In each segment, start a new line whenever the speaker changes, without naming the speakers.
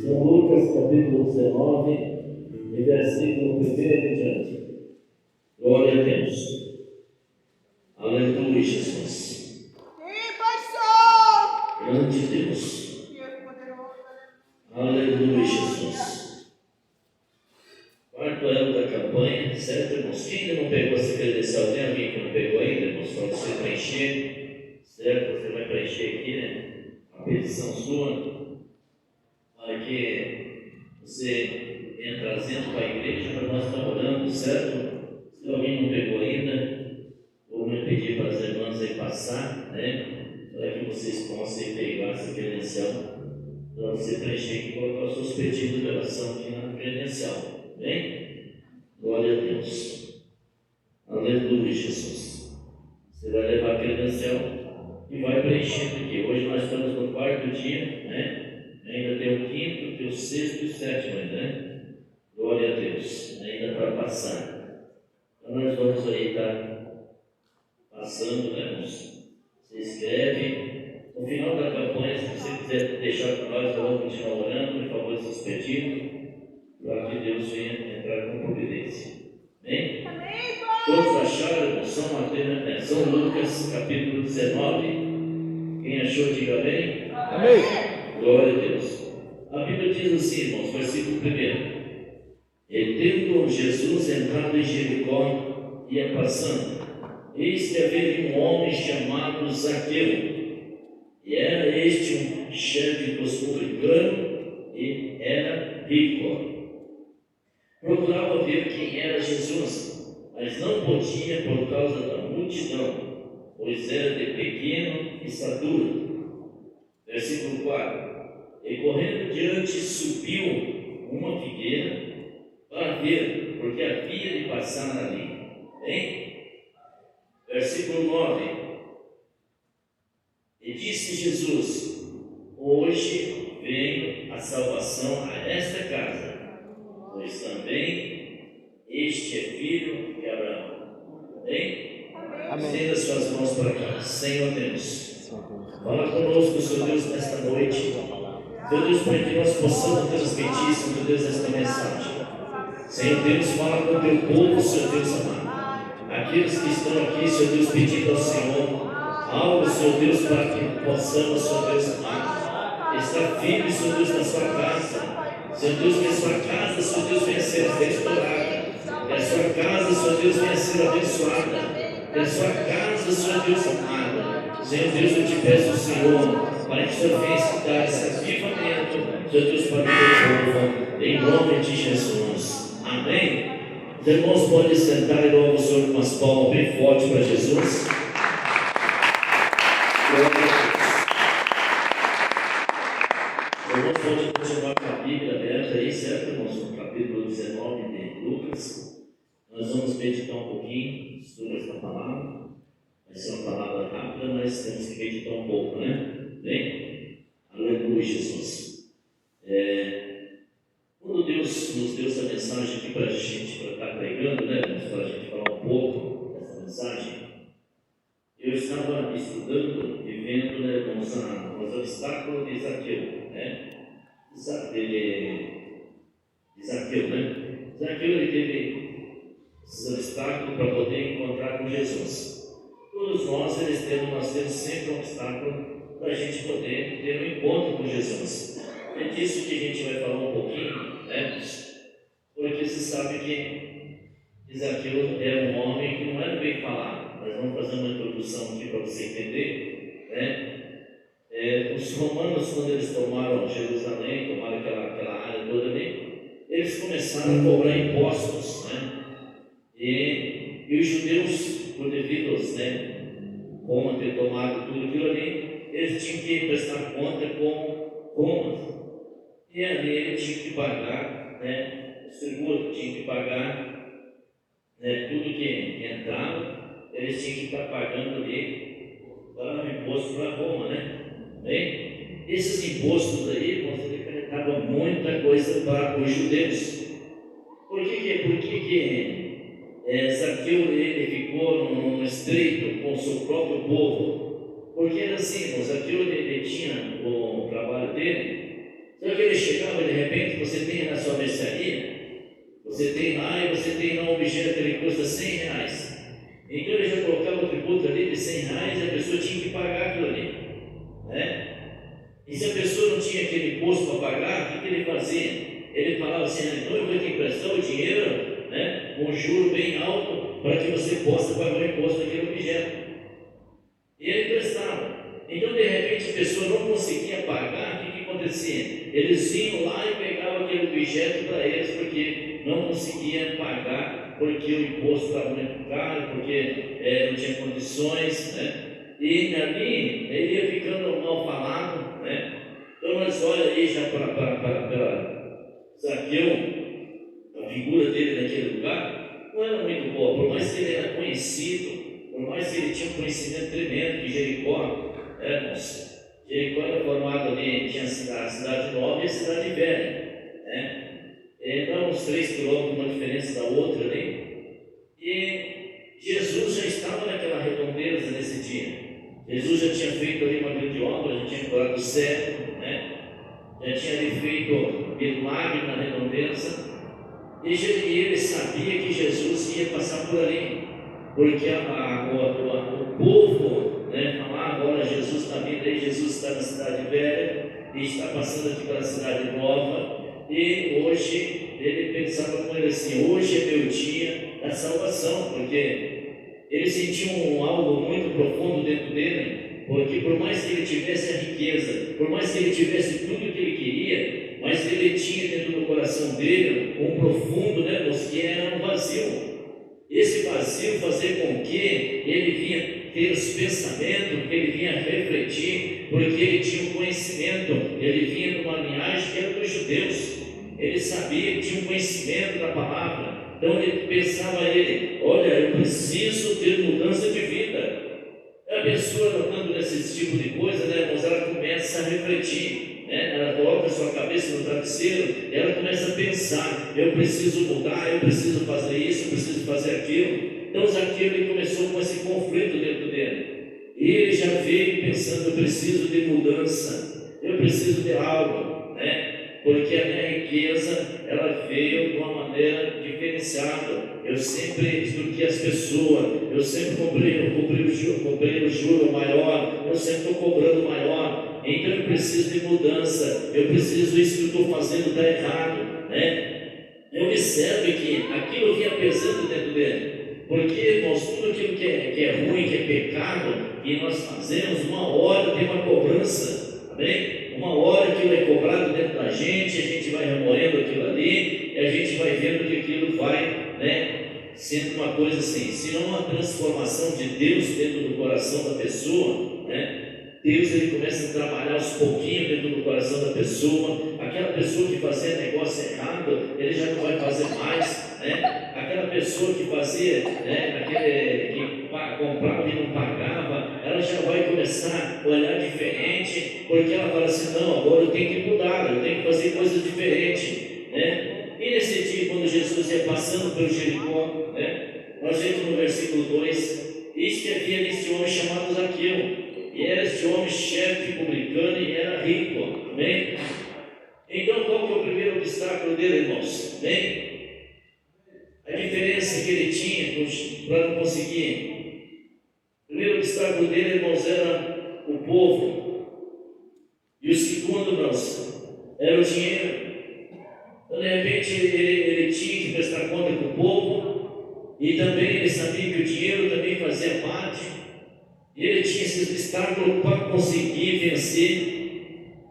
São Lucas capítulo 19, e versículo 1 em diante. Glória a Deus. Aleluia, Jesus.
Sim, pastor.
Grande Deus. Aleluia, Jesus. Quarto ano da campanha, certo, irmãos? Quem ainda não pegou essa credencial? Tem alguém que não pegou ainda, irmãos? Para você preencher, certo? Você vai preencher aqui, né? A petição sua, para que você venha trazendo para a igreja, para nós estar orando, certo? Se alguém não pegou ainda, vou me pedir para as irmãs aí passar, né? Para que vocês possam pegar essa credencial, para você preencher e colocar os seus pedidos de oração aqui na credencial. Amém? Glória a Deus. Aleluia, Jesus. Você vai levar a credencial e vai preenchendo aqui. Hoje nós estamos no quarto dia, né? Ainda tem o quinto, tem o sexto e o sétimo, né? Glória a Deus. Ainda para passar. Então nós vamos aí estar passando, né, irmãos? Você escreve. No final da campanha, se você quiser deixar para nós, vamos continuar orando em favor dos seus pedidos, para que Deus venha entrar com providência. Amém? Todos acharam? São Lucas capítulo 19. Quem achou, diga amém.
Amém.
Glória a Deus. A Bíblia diz assim, irmãos, versículo 1. E tendo Jesus entrado em Jericó, ia passando, eis que havia um homem chamado Zaqueu, e era este um chefe dos publicanos, e era rico. Procurava ver quem era Jesus, mas não podia por causa da multidão, pois era de pequena estatura. Versículo 4. E correndo diante subiu uma figueira para ver, porque havia de passar ali. Bem? Versículo 9. E disse Jesus: hoje veio a salvação a esta casa, pois também este é filho de Abraão. Bem? Estenda suas mãos para cá. Senhor Deus, fala conosco, Senhor Deus, nesta noite. Senhor Deus, para que nós possamos transmitir, Senhor Deus, esta mensagem. Senhor Deus, fala com o teu povo, Senhor Deus amado. Aqueles que estão aqui, Senhor Deus, pedindo ao Senhor algo, Senhor Deus, para que possamos, Senhor Deus amado, estar firme, Senhor Deus, na sua casa. Senhor Deus, que a sua casa, Senhor Deus, venha ser restaurada. Que a sua casa, Senhor Deus, venha ser abençoada. Que a sua casa, Senhor Deus amado. Senhor Deus, eu te peço, Senhor, para que o Senhor venha dar esse avivamento, Senhor Deus, para o teu povo, em nome de Jesus. Amém? Os irmãos podem sentar e louvar o Senhor com umas palmas bem fortes para Jesus. Os irmãos podem continuar com a Bíblia aberta aí, certo, irmãos? No capítulo 19 de Lucas. Nós vamos meditar um pouquinho sobre esta palavra. Vai ser uma palavra rápida, mas temos que meditar um pouco, né? Bem? Aleluia, Jesus. Quando Deus nos deu essa mensagem aqui para a gente, para estar pregando, né? Para a gente falar um pouco dessa mensagem, eu estava estudando e vendo, né, os obstáculos de Zaqueu, né? De Zaqueu, né? Zaqueu, ele teve esses obstáculos para poder encontrar com Jesus. Todos nós temos sempre um obstáculo para a gente poder ter um encontro com Jesus. É disso que a gente vai falar um pouquinho, né? Porque você sabe que Zaqueu era um homem que não era bem falado. Nós vamos fazer uma introdução aqui para você entender, né? Os romanos, quando eles tomaram Jerusalém, tomaram aquela área toda ali, eles começaram a cobrar impostos, né? E os judeus, por devidos, né, como ter tomado tudo aquilo ali, eles tinham que prestar conta com Roma. E ali ele tinha que pagar, né, o tributo, tinha que pagar, né, tudo que entrava, eles tinham que estar pagando ali para o imposto para Roma, né? Bem, esses impostos aí, ele acarretava muita coisa para os judeus. Por que Zaqueu ele ficou num estreito com o seu próprio povo? Porque era assim, Zaqueu ele tinha o trabalho dele, Só que ele chegava, de repente, você tem na sua mercearia, você tem lá e você tem lá um objeto que ele custa R$100. Então ele já colocava o tributo ali de R$100 e a pessoa tinha que pagar aquilo ali, né? E se a pessoa não tinha aquele imposto para pagar, o que ele fazia? Ele falava assim: então eu vou te emprestar o dinheiro, né, com um juro bem alto para que você possa pagar o imposto daquele objeto. E ele emprestava. Então de repente a pessoa não conseguia pagar, o que acontecia? Eles iam lá e pegavam aquele objeto para eles porque não conseguiam pagar, porque o imposto estava muito caro, porque não tinha condições, né? E ali ele ia ficando mal falado, né? Então nós olha aí já para Zaqueu, a figura dele naquele lugar não era muito boa, por mais que ele era conhecido, por mais que ele tinha um conhecimento tremendo de Jericó, Jericó era formado ali, tinha a cidade nova e a cidade velha, né? Então uns 3 quilômetros, uma diferença da outra ali, e Jesus já estava naquela redondeza nesse dia. Jesus já tinha feito ali uma grande obra, já tinha curado o cego, né? Já tinha ali feito milagre na redondeza, e ele sabia que Jesus ia passar por ali, porque o povo, né, falava: olha, Jesus está vindo aí, Jesus está na cidade velha e está passando aqui pela cidade nova. E hoje ele pensava com ele assim: hoje é meu dia da salvação, porque ele sentiu algo muito profundo dentro dele, porque por mais que ele tivesse a riqueza, por mais que ele tivesse tudo o que ele queria, mas ele tinha dentro do coração dele um profundo, né, que era um vazio. Esse vazio fazia com que ele vinha ter os pensamentos, que ele vinha refletir, porque ele tinha um conhecimento, ele vinha de uma linhagem que era dos judeus, ele sabia, ele tinha um conhecimento da palavra. Então ele pensava olha, eu preciso ter mudança de vida. A pessoa andando nesse tipo de coisa, né, irmãos, ela começa a refletir, né? Ela coloca a sua cabeça no travesseiro, ela começa a pensar: eu preciso mudar, eu preciso fazer isso, eu preciso fazer aquilo. Então Zaqueu, ele começou com esse conflito dentro dele, e ele já veio pensando: eu preciso de mudança, eu preciso de algo, né? Porque a minha riqueza, ela veio de uma maneira diferenciada. Eu sempre extorqui as pessoas, eu sempre comprei o juro maior, eu sempre estou cobrando maior. Então eu preciso de mudança, eu preciso, isso que eu estou fazendo está errado, né? Observe que aquilo vinha pesando dentro dele, porque, irmãos, tudo aquilo que é ruim, que é pecado, que nós fazemos, uma hora tem uma cobrança, amém? Uma hora aquilo é cobrado dentro da gente, a gente vai remoendo aquilo ali, e a gente vai vendo que aquilo vai, né, sendo uma coisa assim. Se não uma transformação de Deus dentro do coração da pessoa, né? Deus, ele começa a trabalhar aos pouquinhos dentro do coração da pessoa. Aquela pessoa que fazia negócio errado, ele já não vai fazer mais, né? Aquela pessoa que fazia, né, que comprava e não pagava, ela já vai começar a olhar diferente, porque ela fala assim: não, agora eu tenho que mudar, eu tenho que fazer coisas diferentes, né? E nesse dia, quando Jesus ia passando pelo Jericó, né, nós vemos no versículo 2: eis que havia neste homem chamado Zaqueu, e era este homem chefe publicano e era rico, amém? Então qual que é o primeiro obstáculo dele, irmãos? Amém? A diferença que ele tinha para não conseguir. O primeiro obstáculo dele, irmãos, era o povo. E o segundo, irmãos, era o dinheiro. Então, de repente, ele tinha que prestar conta com o povo, e também ele sabia que o dinheiro também fazia parte, e ele tinha esses obstáculos para conseguir vencer.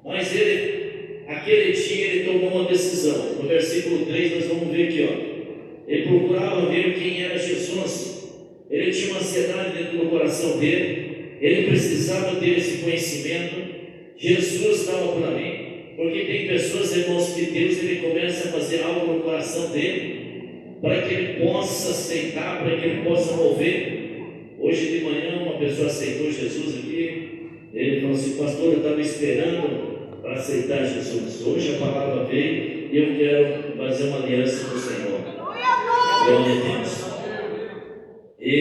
Mas aquele dia, ele tomou uma decisão. No versículo 3, nós vamos ver aqui, ó. Ele procurava ver quem era Jesus. Ele tinha uma ansiedade dentro do coração dele, ele precisava ter esse conhecimento. Jesus estava por ali, porque tem pessoas, irmãos, que Deus, ele começa a fazer algo no coração dele, para que ele possa aceitar, para que ele possa mover. Hoje de manhã uma pessoa aceitou Jesus aqui, ele falou assim: pastor, eu estava esperando para aceitar Jesus. Hoje a palavra veio e eu quero fazer uma aliança com o Senhor. Glória a Deus. E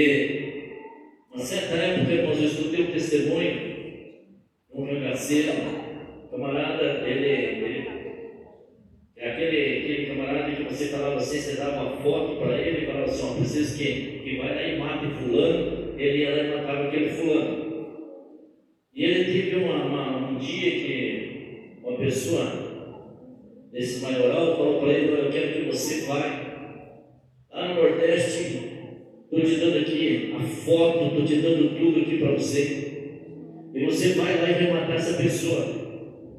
uma certa época, irmãos, eu escutei um testemunho, um cangaceiro, camarada, ele assim, você dava uma foto para ele e falava assim, ó, preciso que vai lá e mate fulano. Ele ia lá e matava aquele fulano. E ele teve um dia que uma pessoa desse maioral falou para ele, eu quero que você vá lá no Nordeste, estou te dando aqui a foto, estou te dando tudo aqui para você. E você vai lá e vai matar essa pessoa.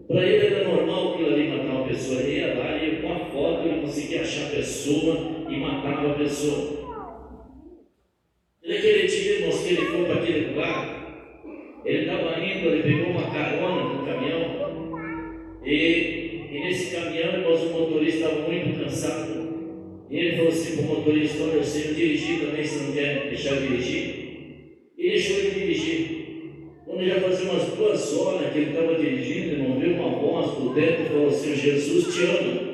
Para ele era normal aquilo ali, matar uma pessoa. Ele ia lá e com a foto ele conseguia achar a pessoa e matava a pessoa. E naquele dia, irmãos, que ele foi para aquele lugar, ele estava indo, ele pegou uma carona no caminhão. E nesse caminhão, irmãos, o motorista estava muito cansado. E ele falou assim para o motorista, olha, eu sei dirigir também, você não quer deixar eu dirigir? E deixou ele dirigir. Quando já fazia umas 2 horas que ele estava dirigindo, irmão, viu uma voz por dentro e falou assim, Jesus te ama.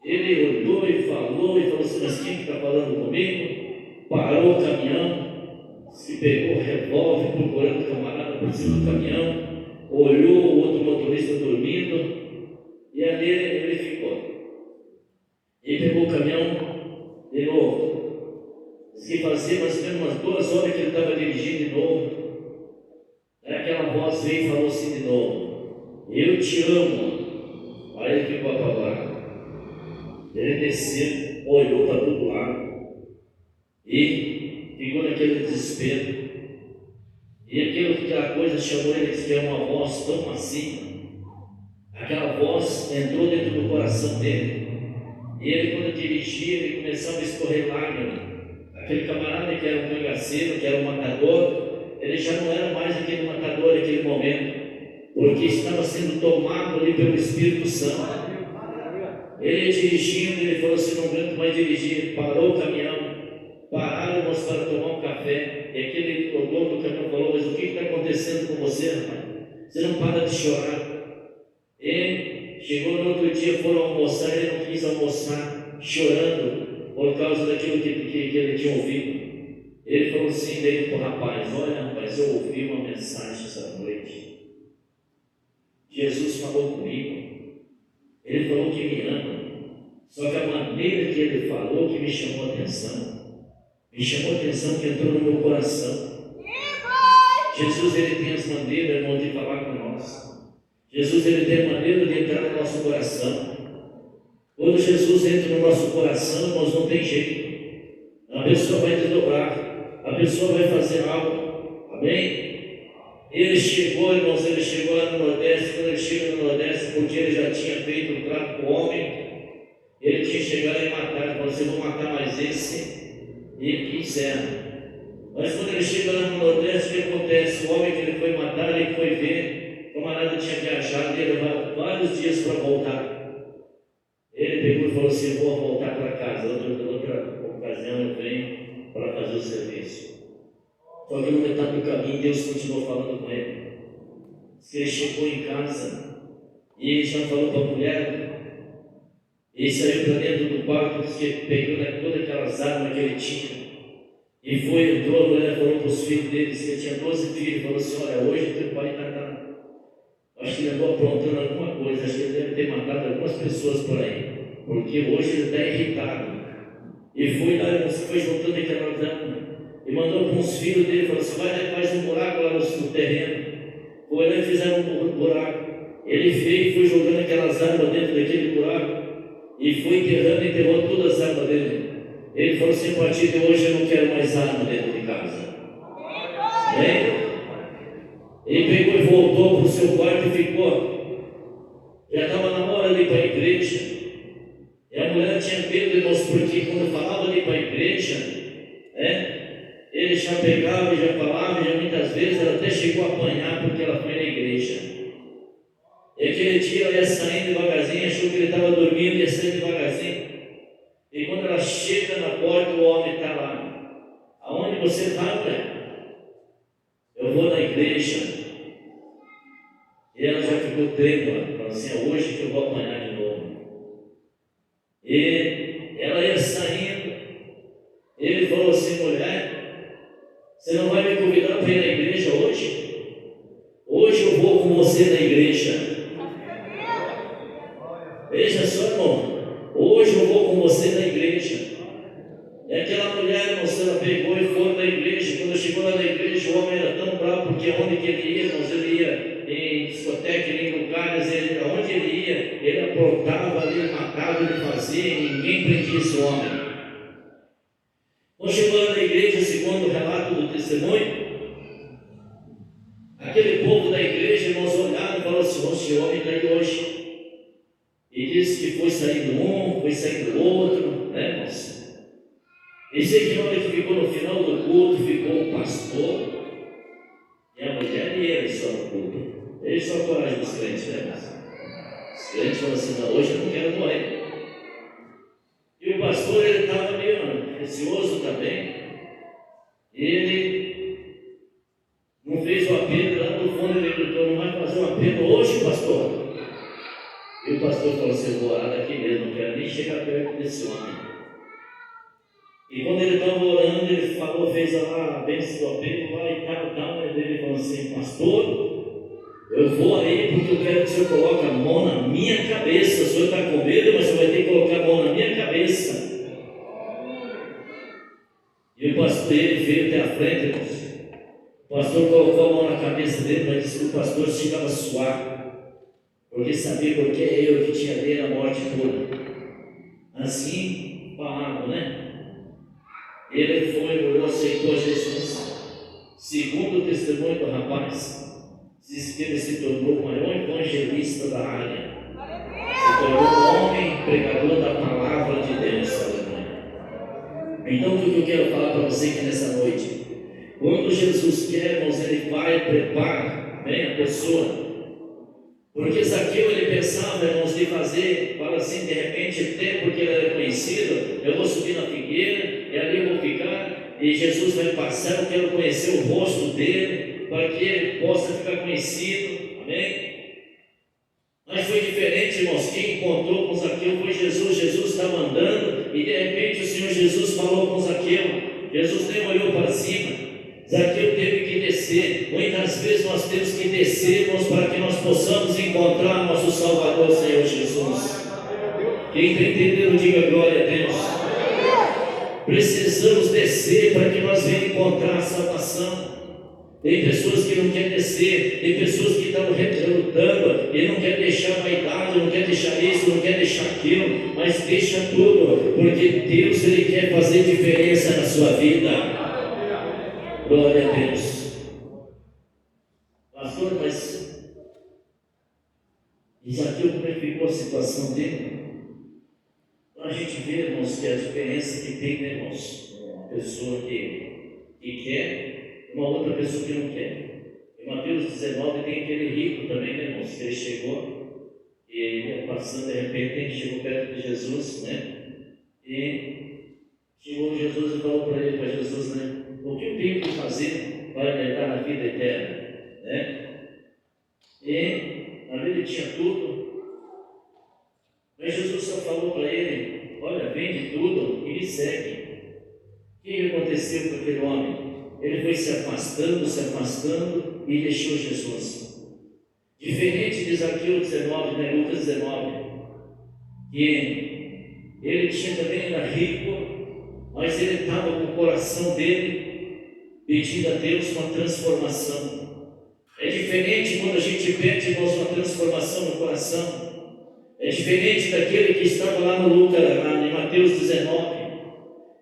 Ele olhou e falou assim, mas quem está falando comigo? Parou o caminhão, se pegou o revólver, procurando o camarada por cima do caminhão, olhou o outro motorista dormindo, e ali ele ficou. Ele pegou o caminhão de novo. Diz que fazia mais ou menos umas 2 horas que ele estava dirigindo de novo. Aí aquela voz veio e falou assim de novo, eu te amo. Aí ele ficou apavorado. Ele desceu, olhou para todo lado e ficou naquele desespero. E aquela coisa chamou ele, disse que era uma voz tão macia. Aquela voz entrou dentro do coração dele. E ele, quando dirigia, ele começava a escorrer lágrimas. Aquele camarada que era um cangaceiro, que era um matador, ele já não era mais aquele matador naquele momento, porque estava sendo tomado ali pelo Espírito Santo. Ele dirigindo, ele falou assim, não aguento mais dirigir. Parou o caminhão, pararam, irmãos, para tomar um café. E aquele dono do caminhão falou, mas o que está acontecendo com você, rapaz? Você não para de chorar. E chegou no outro dia, foram almoçar, ele não quis almoçar, chorando por causa daquilo que ele tinha ouvido. Ele falou assim dele para o rapaz, olha rapaz, eu ouvi uma mensagem essa noite. Jesus falou comigo. Ele falou que me ama. Só que a maneira que ele falou que me chamou a atenção. Me chamou a atenção que entrou no meu coração. Jesus, ele tem as maneiras, irmão, de falar com nós. Jesus, ele tem a maneira de entrar no nosso coração. Quando Jesus entra no nosso coração, irmãos, não tem jeito. A pessoa vai desdobrar. A pessoa vai fazer algo. Amém? Ele chegou, irmãos, ele chegou lá no Nordeste. Quando ele chega no Nordeste, porque ele já tinha feito um trato com o homem, ele tinha chegado e matar. Ele falou assim, vou matar mais esse e encerra. Mas quando ele chega lá no Nordeste, o que acontece? O homem que ele foi matar, ele foi ver, o camarada tinha viajado, ele levava vários dias para voltar. Ele pegou e falou assim, vou voltar para casa. Outra ocasião eu venho para fazer o serviço. Só que no metade do caminho, Deus continuou falando com ele. Diz que ele chegou em casa e ele já falou para a mulher. Ele saiu para dentro do quarto, diz que pegou todas aquelas armas que ele tinha e foi, entrou, a mulher falou para os filhos dele, que ele tinha 12 filhos, falou assim, olha, hoje teu pai está, acho que ele andou aprontando alguma coisa, acho que ele deve ter matado algumas pessoas por aí, porque hoje ele está irritado. E foi lá, foi juntando aquelas armas e mandou para uns filhos dele, falou assim, vai lá, faz um buraco lá no terreno. Foi lá e fizeram um buraco. Ele veio e foi jogando aquelas armas dentro daquele buraco e foi enterrou todas as armas dele. Ele falou assim, a partir de hoje eu não quero mais arma dentro de casa. Amém? Ele pegou e voltou para o seu quarto e ficou. Já estava na hora de ir para a igreja. E a mulher tinha medo, irmãos, porque quando falava de ir para a igreja, ele já pegava e já falava, e já muitas vezes ela até chegou a apanhar porque ela foi na igreja. E aquele dia ela ia saindo devagarzinho, achou que ele estava dormindo, ia saindo devagarzinho. E quando ela chega na porta, o homem está lá. Aonde você está, mulher? Eu vou na igreja. E ela já ficou trêmula, falou assim, é hoje que eu vou apanhar de novo. E ela ia saindo. Ele falou assim, mulher, você não vai me convidar para ir na igreja hoje? Hoje eu vou com você na igreja. Veja só, irmão, hoje eu vou com que em lugares, onde ele ia, ele aprontava, ele matava, ele fazia, e ninguém prendia esse homem. Quando chegou na igreja, segundo o relato do testemunho, aquele povo da igreja, irmãos, olharam e falaram assim: esse homem está aí hoje. E disse que foi saindo um, foi saindo outro, né, irmãos? Esse aqui, na hora que ficou no final do culto, ficou o pastor e a mulher e ele só no culto. Eles são a coragem dos crentes, né, irmãos? Os crentes falam assim: não, hoje eu não quero morrer. E o pastor, ele estava meio receoso também. Ele não fez o apelo, lá no fundo ele gritou: não vai fazer um apelo hoje, pastor? E o pastor falou assim: eu vou orar daqui mesmo, não quero nem chegar perto desse homem. E quando ele estava orando, ele falou, fez lá a bênção do apelo lá e tal, e ele falou assim: pastor, eu vou aí porque eu quero que o senhor coloque a mão na minha cabeça. O senhor está com medo, mas o senhor vai ter que colocar a mão na minha cabeça. E o pastor, ele veio até a frente, irmãos. O pastor colocou a mão na cabeça dele, mas disse que o pastor chegava a suar, porque sabia porque eu que tinha dele a morte toda. Assim falavam, né? Ele foi, orou, aceitou Jesus. Segundo o testemunho do rapaz, diz que ele se tornou o maior evangelista da área. Se tornou um homem pregador da palavra de Deus. Aleluia. Então, o que eu quero falar para você aqui nessa noite? Quando Jesus quer, irmãos, ele vai e prepara, né, a pessoa. Porque Zaqueu, ele pensava, irmãos, de fazer, fala assim, de repente, até porque ele era conhecido, eu vou subir na figueira, e ali eu vou ficar, e Jesus vai passar, eu quero conhecer o rosto dele, para que ele possa ficar conhecido, amém? Mas foi diferente, irmãos. Quem encontrou com Zaqueu foi Jesus. Jesus estava andando, e de repente o Senhor Jesus falou com Zaqueu. Jesus nem olhou para cima. Zaqueu teve que descer. Muitas vezes nós temos que descer, irmãos, para que nós possamos encontrar nosso Salvador, Senhor Jesus. Quem está entendendo, diga glória a Deus. Precisamos descer para que nós venhamos encontrar a salvação. Tem pessoas que não querem descer, tem pessoas que estão relutando e não querem deixar a vaidade, não querem deixar isso, não querem deixar aquilo, mas deixa tudo, porque Deus, ele quer fazer diferença na sua vida. Glória a Deus. Pastor, mas Zaqueu, como é que ficou a situação dele? Então a gente vê, irmãos, que a diferença que tem, né, irmãos? Uma pessoa que quer, uma outra pessoa que não quer. Em Mateus 19 tem aquele rico também, né, irmãos? Que ele chegou e ele ia passando, de repente ele chegou perto de Jesus, né? E chegou Jesus e falou para ele, para Jesus, né? O que eu tenho que fazer para entrar na vida eterna, né? E ali ele tinha tudo, mas Jesus só falou para ele: olha, vende tudo e me segue. O que aconteceu com aquele homem? Ele foi se afastando e deixou Jesus. Diferente de Zaqueu 19, né, Lucas 19, que ele tinha também, era rico, mas ele estava com o coração dele pedindo a Deus uma transformação. É diferente quando a gente pede, irmãos, uma transformação no coração. É diferente daquele que estava lá no Lucas, em Mateus 19,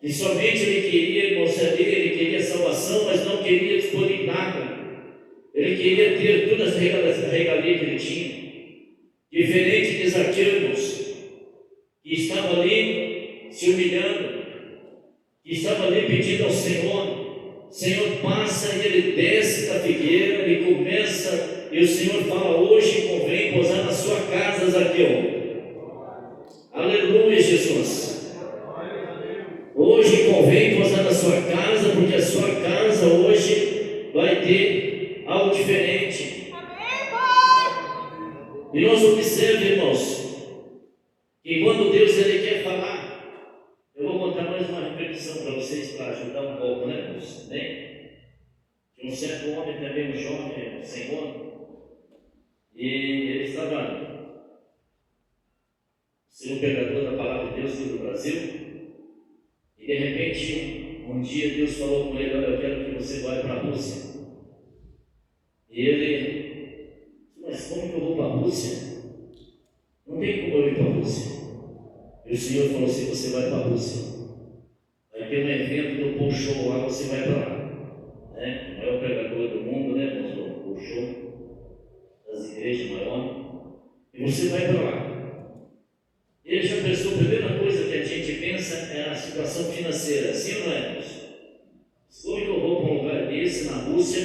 que somente ele queria, irmãos, saber, ele queria salvação, mas não queria dispor em nada. Ele queria ter todas as regalias que ele tinha. Diferente de Zaqueu, irmãos, que estava ali se humilhando, que estava ali pedindo ao Senhor. O Senhor passa e ele desce da figueira e começa, e o Senhor fala: hoje convém pousar na sua casa, Zaqueu. Aleluia, Jesus. Hoje convém pousar na sua casa, porque a sua casa hoje vai ter algo diferente. E nós observamos, irmãos, que quando Deus ele quer falar, eu vou contar mais uma repetição para vocês, para ajudar um pouco, né, irmãos? De um certo homem também, um jovem, Senhor, e ele estava sendo pregador da palavra de Deus no Brasil. E de repente, um dia Deus falou com ele: olha, eu quero que você vá para a Rússia. E ele, mas como que eu vou para a Rússia? Não tem como eu ir para a Rússia. E o Senhor falou assim: você vai para a Rússia. Vai ter um evento do Paul Show lá, você vai para lá. Né? O maior pregador do mundo, né? O Paul Show, das igrejas maiores. E você vai para lá. Ele já pensou, a primeira coisa que a gente pensa é a situação financeira. Sim ou não é, irmãos? Como que eu vou para um lugar desse, na Rússia,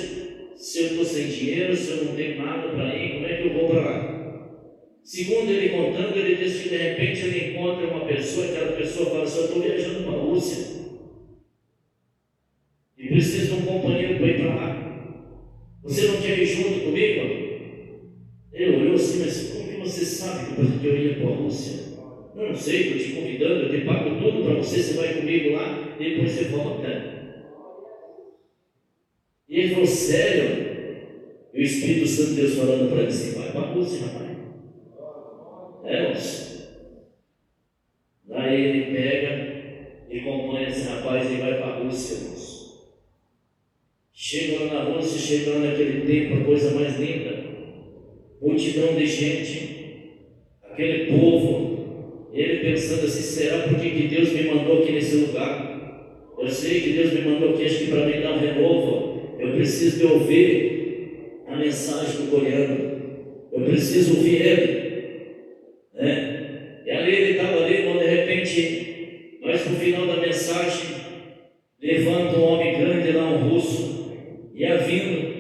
se eu estou sem dinheiro, se eu não tenho nada para ir, como é que eu vou para lá? Segundo ele contando, ele disse que de repente ele encontra uma pessoa, aquela pessoa fala assim: eu estou viajando para a Rússia e preciso de um companheiro para ir para lá. Você não quer ir junto comigo? Ele olhou assim: mas como que você sabe que eu ia para a Rússia? Não sei, estou te convidando, eu te pago tudo para você, você vai comigo lá e depois você volta. E ele falou: sério? E o Espírito Santo de Deus falando para ele assim: vai para a Rússia, rapaz. Moço. Daí ele pega e acompanha esse rapaz e vai para a Rússia, moço. Chega lá na Rússia, chega lá naquele tempo, a coisa mais linda. Multidão de gente, aquele povo, ele pensando assim: será porque que Deus me mandou aqui nesse lugar? Eu sei que Deus me mandou aqui, acho que para me dar um renovo. Eu preciso de ouvir a mensagem do coreano. Eu preciso ouvir ele. E ali ele estava ali, quando de repente, mas no final da mensagem, levanta um homem grande lá, um russo, ia vindo.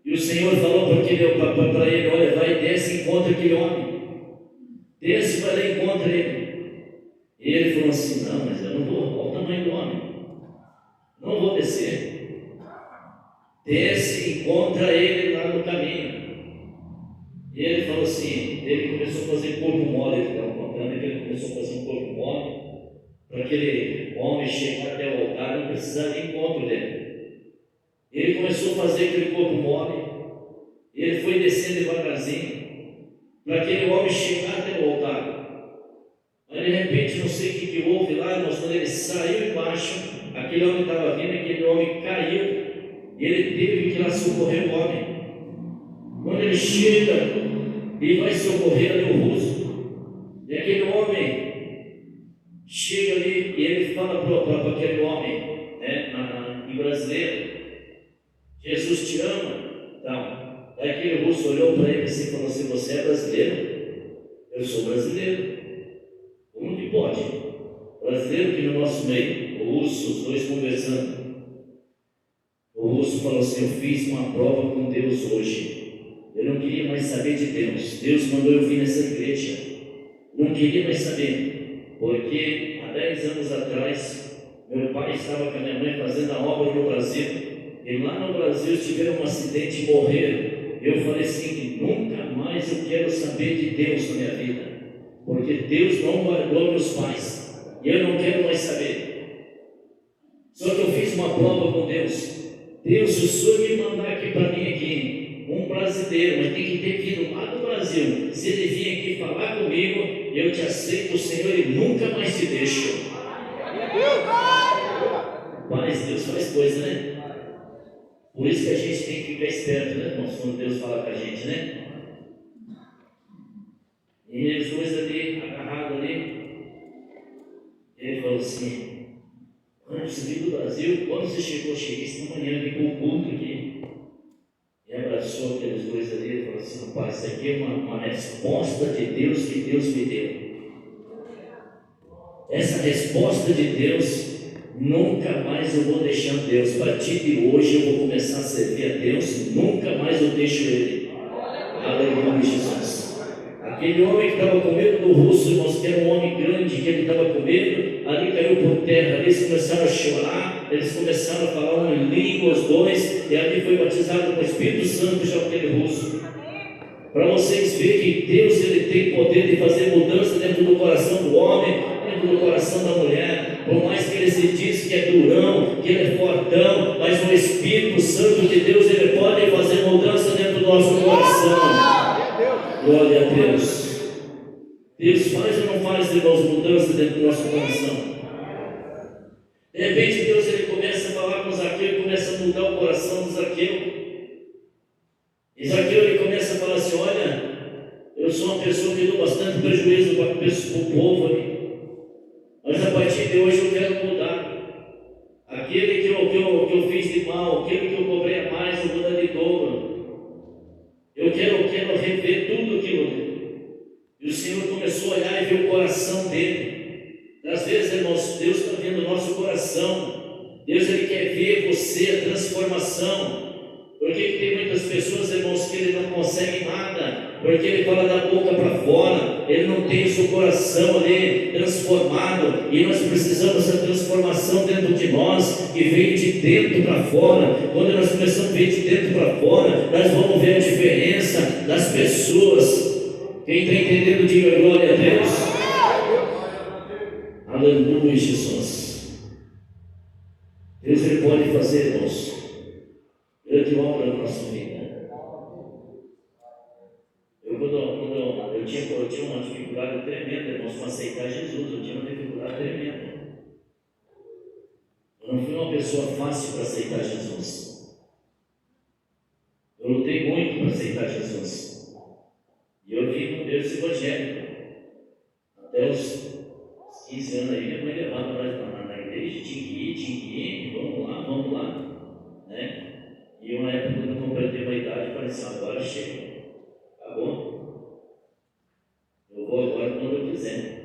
E o Senhor falou para ele: olha, vai e desce e encontra aquele homem. Desce, vai lá e encontra ele. E ele falou assim: não, mas eu não vou, olha o tamanho do homem. Não vou descer. Desce e encontra ele lá no caminho. E ele falou assim, ele começou a fazer corpo mole, ele estava contando que ele começou a fazer um corpo mole para aquele homem chegar até o altar, não precisar de encontro dele. Ele começou a fazer aquele corpo mole, e ele foi descendo devagarzinho para aquele homem chegar até o altar. Mas de repente, não sei o que houve lá, mas quando ele saiu embaixo, aquele homem estava vindo, aquele homem caiu, e ele teve que ir lá socorrer o homem. Quando ele chega e vai socorrer ali o russo, e aquele homem chega ali e ele fala para aquele homem, em brasileiro: Jesus te ama. Então, aí aquele russo olhou para ele assim e falou assim: você é brasileiro? Eu sou brasileiro. Como que pode? Brasileiro que no nosso meio, o russo, os dois conversando. O russo falou assim: eu fiz uma prova com Deus hoje. Eu não queria mais saber de Deus. Deus mandou eu vir nessa igreja. Não queria mais saber. Porque há 10 anos atrás, meu pai estava com a minha mãe fazendo a obra no Brasil. E lá no Brasil tiveram um acidente e morreram. Eu falei assim: que nunca mais eu quero saber de Deus na minha vida. Porque Deus não guardou meus pais. E eu não quero mais saber. Só que eu fiz uma prova com Deus. Deus, se o Senhor me mandar aqui para mim aqui, um brasileiro, mas tem que ter vindo lá do Brasil. Se ele vir aqui falar comigo, eu te aceito, Senhor, e nunca mais te deixo. Mas Deus faz coisa, né? Por isso que a gente tem que ficar esperto, né, irmãos, quando Deus fala com a gente, né? E os dois ali, agarrados ali, ele falou assim: quando você veio do Brasil, quando você chegou? Cheguei esta manhã, vim com o culto aqui. E abraçou aqueles dois ali e falou assim: rapaz, isso aqui é uma resposta de Deus que Deus me deu. Essa resposta de Deus, nunca mais eu vou deixar Deus. A partir de hoje eu vou começar a servir a Deus, nunca mais eu deixo Ele. Aleluia, Jesus. Aquele homem que estava com medo do russo, irmãos, que era um homem grande, que ele estava com medo, ali caiu por terra, ali eles começaram a chorar, eles começaram a falar uma língua, os dois, e ali foi batizado com o Espírito Santo já aquele russo. Para vocês verem que Deus ele tem poder de fazer mudança dentro do coração do homem, dentro do coração da mulher. Por mais que ele se diz que é durão, que ele é fortão, mas o Espírito Santo de Deus ele pode fazer mudança dentro do nosso coração. Glória a Deus. Deus faz ou não faz, irmãos, mudança dentro do nosso coração? De repente Deus ele começa a falar com Zaqueu, começa a mudar o coração de Zaqueu. E Zaqueu ele começa a falar assim: olha, prejuízo para o povo ali. Mas a partir de hoje eu quero mudar. Aquele que eu fiz de mal, aquele que eu cobrei a mais, eu vou dar de dobro. Eu quero rever tudo aquilo ali. E o Senhor começou a olhar e ver o coração dele. Às vezes, irmãos, Deus está vendo o nosso coração. Deus, Ele quer ver você, a transformação. Porque tem muitas pessoas, irmãos, que ele não consegue nada, porque ele fala da boca para fora, ele não tem o seu coração ali transformado, e nós precisamos dessa transformação dentro de nós, que vem de dentro para fora. Quando nós começamos a ver de dentro para fora, nós vamos ver a diferença das pessoas. Quem está entendendo, diga glória a Deus. Aleluia, Jesus. Deus, Ele pode fazer, irmãos, grande obra na nossa vida. Eu tinha uma dificuldade tremenda, irmãos, para aceitar Jesus. Eu tinha uma dificuldade tremenda. Eu não fui uma pessoa fácil para aceitar Jesus. Eu lutei muito para aceitar Jesus. E eu vim com Deus evangélico. Até os 15 anos aí, minha mãe levava nós na igreja, tinha que ir, vamos lá. Né? E uma época, quando eu completei uma idade, eu falei assim: agora chega, acabou. Eu vou agora quando eu quiser.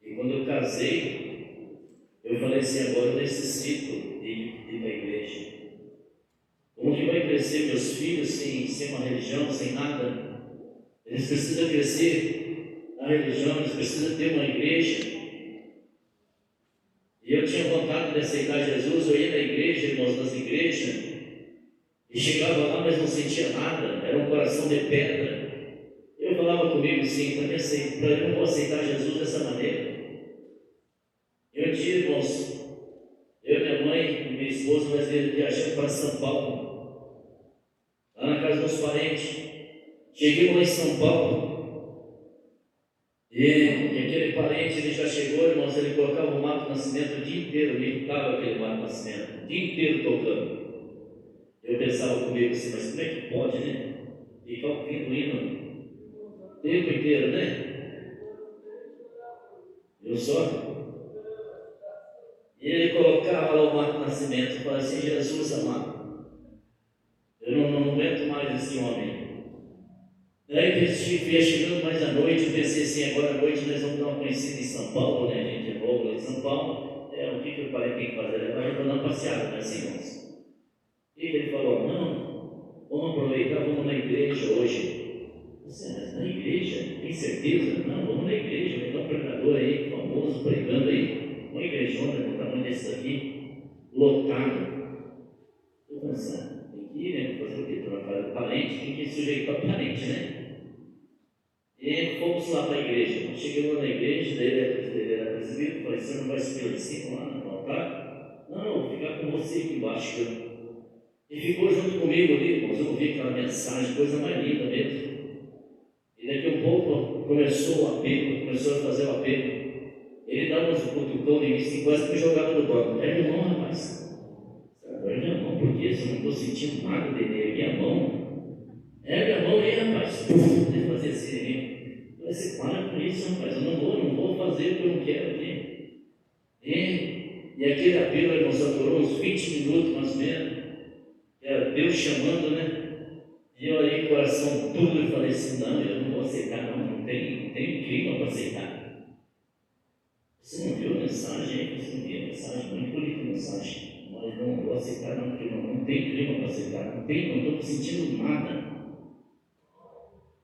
E quando eu casei, eu falei assim: agora eu necessito ir para a igreja. Como que vai crescer meus filhos sem uma religião, sem nada? Eles precisam crescer na religião, eles precisam ter uma igreja. E eu tinha vontade de aceitar Jesus. Eu ia na igreja, irmãos, nas igrejas, e chegava lá, mas não sentia nada, era um coração de pedra. Eu falava comigo assim: eu não vou aceitar Jesus dessa maneira. E um dia, irmãos, eu, minha mãe e minha esposa, nós viajamos para São Paulo, lá na casa dos parentes. Cheguei lá em São Paulo, e aquele parente, ele já chegou, irmãos, ele colocava o Mato Nascimento o dia inteiro, limpava aquele Mato Nascimento, o dia inteiro tocando. Eu pensava comigo assim: mas como é que pode, né? Ficar ouvindo hino o tempo inteiro, né? Eu só. E ele colocava lá o Mato Nascimento e falava assim: Jesus amado, eu não aguento mais esse homem. Daí ia chegando mais à noite, eu pensei assim: agora à noite nós vamos dar uma conhecida em São Paulo, né? A gente é novo lá em São Paulo. O que o pai tem que fazer? Ele vai dar uma passeada, né, irmãos? E ele falou: não, vamos aproveitar, vamos na igreja hoje. Você, mas na igreja? Tem certeza? Não, vamos na igreja, vai ter um pregador aí, famoso, pregando aí, uma igrejona do tamanho desse daqui, lotado. Eu pensando, tem que ir, né? Fazer o quê? Estou na casa do parente, tem que sujeitar o parente, né? E fomos lá para a igreja. Cheguei lá na igreja, daí ele era presbítero, falei: você não vai subir lá em cima, lá no altar? Não, vou ficar com você aqui embaixo. E ficou junto comigo ali, irmãos. Eu ouvi aquela mensagem, coisa mais linda mesmo. E daqui a um pouco começou o apelo, começou a fazer o apelo. Ele dava uns cutucão no início e quase me jogava no banco. É minha mão, rapaz. É minha mão, por quê? Eu não estou sentindo nada dele. É minha mão. É minha mão aí, rapaz. Ele fazia assim, né? Você para com isso, rapaz. Eu não vou fazer o que eu não quero aqui. E aquele apelo, irmão, só durou uns 20 minutos mais ou menos. Era Deus chamando, né? E eu aí, coração duro, e falei assim: não, eu não vou aceitar, não tem clima para aceitar. Você não viu a mensagem? Você não viu a mensagem? Muito bonita a mensagem. Mas não vou aceitar, não, porque não tem clima para aceitar. Não estou sentindo nada.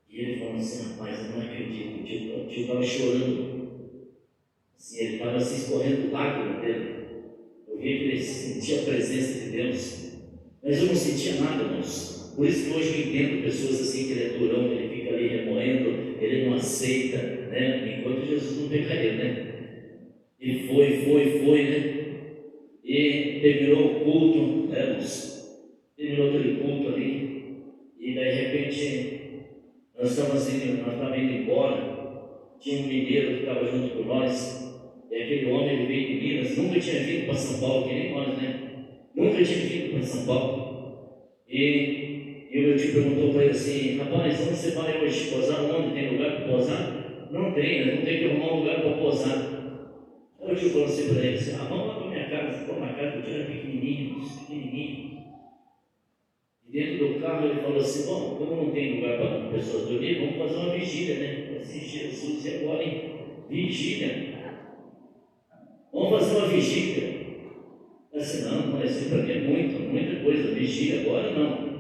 E ele falou assim: rapaz, eu não acredito. O tio estava chorando. Assim, ele estava se escorrendo lágrimas dele. Eu via que ele sentia a presença de Deus. Mas eu não sentia nada, irmãos. Por isso que hoje eu entendo pessoas assim, que ele é durão, ele fica ali remoendo, ele não aceita, né? Enquanto Jesus não pecaria, né? E foi, né? E terminou o culto, né, irmãos? Terminou aquele culto ali, e de repente nós estávamos indo embora. Tinha um mineiro que estava junto com nós, e aquele homem, ele veio de Minas, nunca tinha vindo para São Paulo, que nem nós, né? Nunca tinha vindo para São Paulo. E E o meu tio perguntou para ele assim: rapaz, onde você vai hoje posar? Onde tem lugar para posar? Não tem, nós vamos ter que arrumar um lugar para posar. Aí o tio falou assim para ele: assim, vamos lá para minha casa. Vamos na casa que o tio era pequenininho. E dentro do carro ele falou assim: bom, como não tem lugar para pessoas dormir, vamos fazer uma vigília, né? Eu falei assim: Jesus, e agora, hein? Vigília. Vamos fazer uma vigília. Eu disse: não, mas isso para mim é muita coisa. Vigília agora não.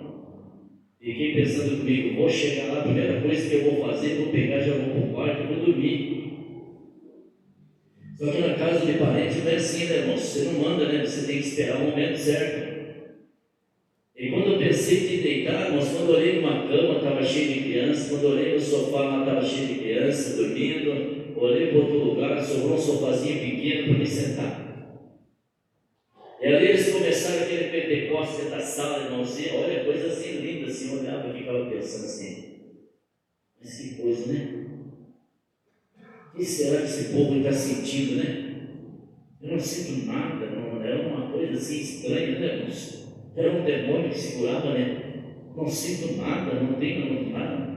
Fiquei pensando comigo: vou chegar lá, a primeira coisa que eu vou fazer, vou pegar, já vou para o quarto e vou dormir. Só que na casa de parente não é assim, né, irmão? Você não manda, né? Você tem que esperar o momento certo. E quando eu pensei em deitar, irmãos, quando eu olhei numa cama, estava cheio de criança. Quando eu olhei no sofá, lá estava cheio de criança dormindo. Olhei para outro lugar, sobrou um sofazinho pequeno para me sentar. E ali eles começaram aquele Pentecostes da sala, irmãozinho. Olha, coisa assim linda, assim. Eu olhava e ficava pensando assim: mas que coisa, né? O que será que esse povo está sentindo, né? Eu não sinto nada, não. Era uma coisa assim estranha, né, irmãos? Era um demônio que segurava, né? Não sinto nada, não tenho nada.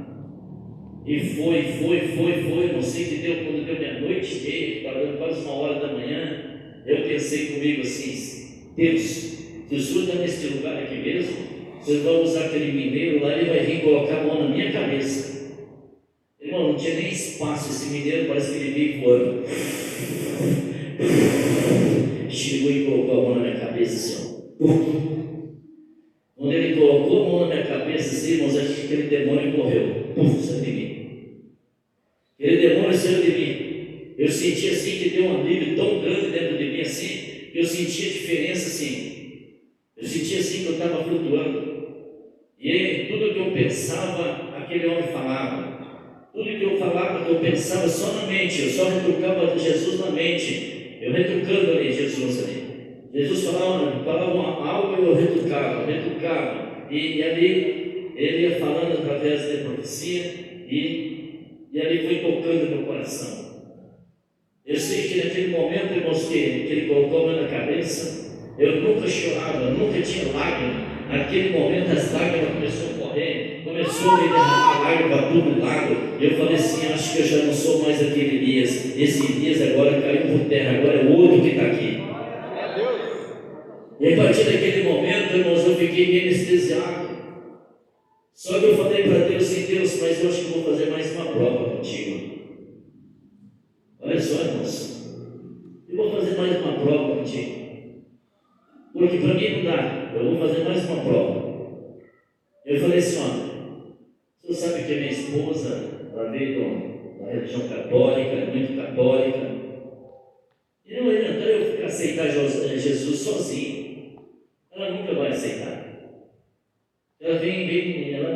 E foi, não sei que deu, quando deu meia-noite e meia, estava dando quase 1h da manhã, eu pensei comigo assim: Deus, se o Senhor está neste lugar aqui mesmo, o Senhor vai usar aquele mineiro lá, ele vai vir colocar a mão na minha cabeça. Irmão, não tinha nem espaço, esse mineiro parece que ele veio voando. Chegou e colocou a mão na minha cabeça assim, ó. Quando ele colocou a mão na minha cabeça, assim, irmãos, acho que aquele demônio correu. Saiu de mim. Aquele demônio saiu de mim. Eu senti assim que deu um alívio tão grande dentro de mim, assim, que eu sentia diferença, assim. Eu sentia assim que eu estava flutuando. E tudo que eu pensava, aquele homem falava. Tudo que eu falava, que eu pensava só na mente, eu só retrucava Jesus na mente. Eu retrucando ali, Jesus ali. Jesus falava algo e eu retrucava. E ali ele ia falando através da profecia e ali foi tocando no meu coração. Eu sei que naquele momento, irmãos, que ele colocou a mão na cabeça, eu nunca chorava, nunca tinha lágrima. Naquele momento as lágrimas começaram a correr, começou a me derramar lágrima para todo lado. Eu falei assim: acho que eu já não sou mais aquele Elias. Esse Elias agora caiu por terra, agora é o outro que está aqui. E a partir daquele momento, irmãos, eu fiquei meio anestesiado. Só que eu falei para Deus assim: Deus, mas eu acho que vou fazer mais uma prova contigo. Olha só, irmãos, eu vou fazer mais uma prova contigo. Porque para mim não dá, eu vou fazer mais uma prova. Eu falei assim: olha, você sabe que a minha esposa, ela veio da religião católica, muito católica. E não adianta eu aceitar Jesus sozinho. Ela nunca vai aceitar. Ela ela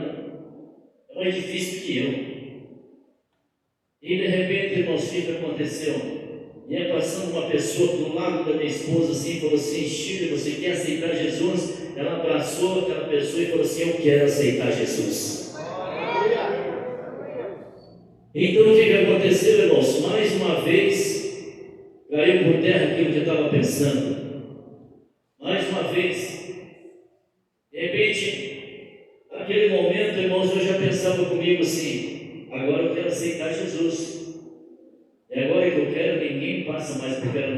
é mais difícil que eu. E de repente, irmãos, o que aconteceu? Ia passando uma pessoa do lado da minha esposa assim, falou assim: Chile, você quer aceitar Jesus? Ela abraçou aquela pessoa e falou assim: eu quero aceitar Jesus. Então o que aconteceu, irmãos? Mais uma vez caiu por terra aquilo que eu estava pensando. Mais uma vez, de repente, naquele momento, irmãos, eu já pensava comigo assim: agora eu quero aceitar Jesus. É agora que eu quero, ninguém passa mais, porque eu quero